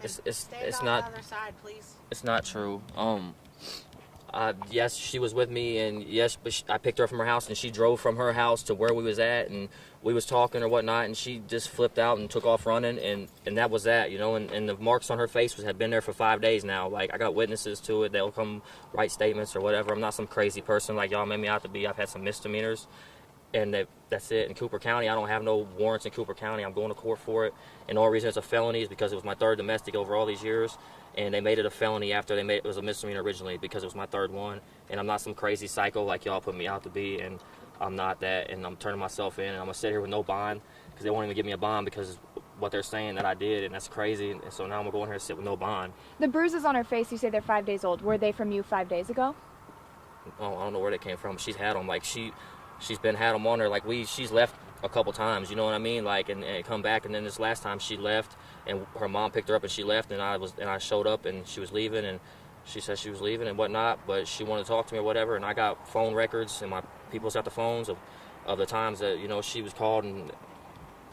It's not. On the other side, please. It's not true. Yes, she was with me, and yes, but I picked her up from her house, and she drove from her house to where we was at, and we was talking or whatnot, and she just flipped out and took off running, and that was that, you know, and the marks on her face had been there for 5 days now. Like, I got witnesses to it. They'll come write statements or whatever. I'm not some crazy person like y'all made me out to be. I've had some misdemeanors, and that's it. In Cooper County, I don't have no warrants in Cooper County. I'm going to court for it, and the only reason it's a felony is because it was my third domestic over all these years, and they made it a felony after it was a misdemeanor originally because it was my third one, and I'm not some crazy psycho like y'all put me out to be, and I'm not that, and I'm turning myself in, and I'm going to sit here with no bond because they won't even give me a bond because of what they're saying that I did, and that's crazy, and so now I'm going to go in here and sit with no bond. The bruises on her face, you say they're 5 days old. Were they from you 5 days ago? Oh, I don't know where they came from. She's had them. Like, she's been had them on her. Like, she's left a couple times, you know what I mean? Like, and come back, and then this last time she left, and her mom picked her up and she left, and I showed up and she was leaving, and she said she was leaving and whatnot, but she wanted to talk to me or whatever, and I got phone records, and my people's got the phones of the times that, you know, she was called, and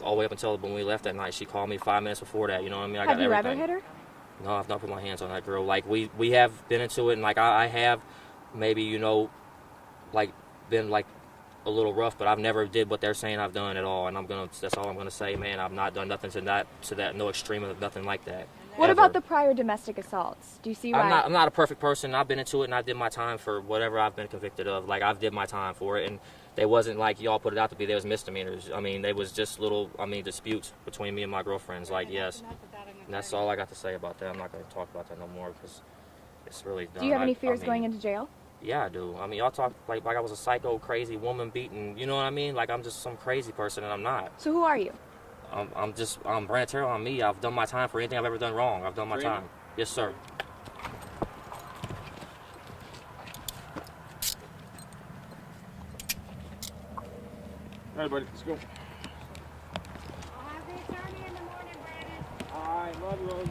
all the way up until when we left that night, she called me 5 minutes before that, you know what I mean? I Have got you everything. ever hit her? No, I've not put my hands on that girl. Like, we have been into it, and like I have maybe, you know, like been like a little rough, but I've never did what they're saying I've done at all, and that's all I'm gonna say, man. I've not done nothing to that, no extreme of nothing like that. What about the prior domestic assaults? Do you see why? I'm not a perfect person. I've been into it, and I did my time for whatever I've been convicted of. Like, I've did my time for it, and they wasn't like y'all put it out to be. There was misdemeanors. I mean, they was just little, disputes between me and my girlfriends. Like, yes, and that's all I got to say about that. I'm not gonna talk about that no more because it's really dumb. Do you have any fears going into jail? Yeah, I do. I mean, y'all talk like I was a psycho, crazy woman beating, you know what I mean? Like, I'm just some crazy person, and I'm not. So who are you? I'm Brandon Terrell. I'm me. I've done my time for anything I've ever done wrong. I've done my time. Yes, sir. All right, buddy, let's go. I'll have the attorney in the morning, Brandon. All right, love you, Rosie.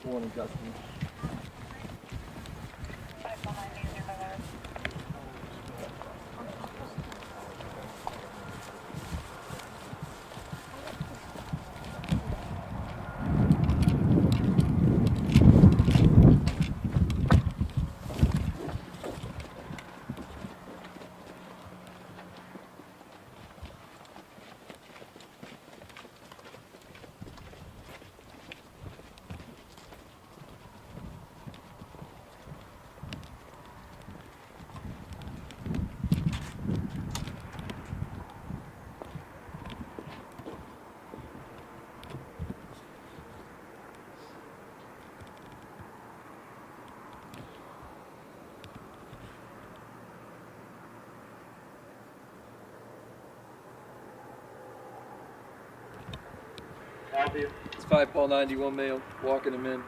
Morning, Justin. It's 5 Paul 91 male, walking him in.